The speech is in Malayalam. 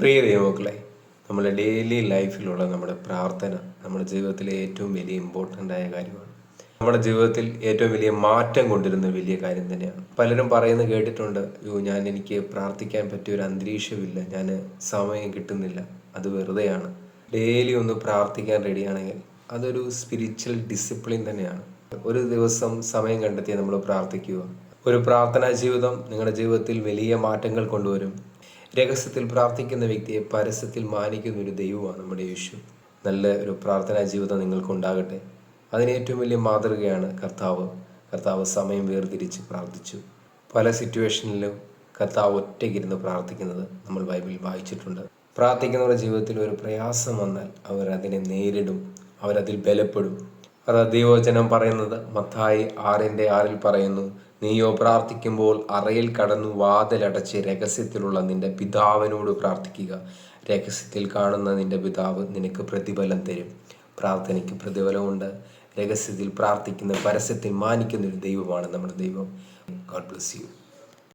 പ്രിയ ദൈവമക്കളെ, നമ്മുടെ ഡെയിലി ലൈഫിലുള്ള നമ്മുടെ പ്രാർത്ഥന നമ്മുടെ ജീവിതത്തിലെ ഏറ്റവും വലിയ ഇമ്പോർട്ടൻ്റ് ആയ കാര്യമാണ്. നമ്മുടെ ജീവിതത്തിൽ ഏറ്റവും വലിയ മാറ്റം കൊണ്ടുവരുന്ന വലിയ കാര്യം തന്നെയാണ്. പലരും പറയുന്നത് കേട്ടിട്ടുണ്ട്, എനിക്ക് പ്രാർത്ഥിക്കാൻ പറ്റിയ ഒരു അന്തരീക്ഷമില്ല, ഞാൻ സമയം കിട്ടുന്നില്ല, അത് വെറുതെയാണ്. ഡെയിലി ഒന്ന് പ്രാർത്ഥിക്കാൻ റെഡിയാണെങ്കിൽ അതൊരു സ്പിരിച്വൽ ഡിസിപ്ലിൻ തന്നെയാണ്. ഒരു ദിവസം സമയം കണ്ടെത്തി നമ്മൾ പ്രാർത്ഥിക്കുക. ഒരു പ്രാർത്ഥനാ ജീവിതം നിങ്ങളുടെ ജീവിതത്തിൽ വലിയ മാറ്റങ്ങൾ കൊണ്ടുവരും. രഹസ്യത്തിൽ പ്രാർത്ഥിക്കുന്ന വ്യക്തിയെ പരസ്യത്തിൽ മാനിക്കുന്ന ഒരു ദൈവമാണ് നമ്മുടെ യേശു. നല്ല ഒരു പ്രാർത്ഥനാ ജീവിതം നിങ്ങൾക്കുണ്ടാകട്ടെ. അതിന് ഏറ്റവും വലിയ മാതൃകയാണ് കർത്താവ് സമയം വേർതിരിച്ച് പ്രാർത്ഥിച്ചു. പല സിറ്റുവേഷനിലും കർത്താവ് ഒറ്റയ്ക്കിരുന്ന് പ്രാർത്ഥിക്കുന്നത് നമ്മൾ ബൈബിളിൽ വായിച്ചിട്ടുണ്ട്. പ്രാർത്ഥിക്കുന്നവരുടെ ജീവിതത്തിൽ ഒരു പ്രയാസം വന്നാൽ അവരതിനെ നേരിടും, അവരതിൽ ബലപ്പെടും. അത് ദൈവവചനം പറയുന്നത് മത്തായി 6:6 പറയുന്നു, നീയോ പ്രാർത്ഥിക്കുമ്പോൾ അറയിൽ കടന്നു വാതിലടച്ച് രഹസ്യത്തിലുള്ള നിന്റെ പിതാവിനോട് പ്രാർത്ഥിക്കുക. രഹസ്യത്തിൽ കാണുന്ന നിന്റെ പിതാവ് നിനക്ക് പ്രതിഫലം തരും. പ്രാർത്ഥനയ്ക്ക് പ്രതിഫലമുണ്ട്. രഹസ്യത്തിൽ പ്രാർത്ഥിക്കുന്ന, പരസ്യത്തിൽ മാനിക്കുന്ന ഒരു ദൈവമാണ് നമ്മുടെ ദൈവം. God bless you.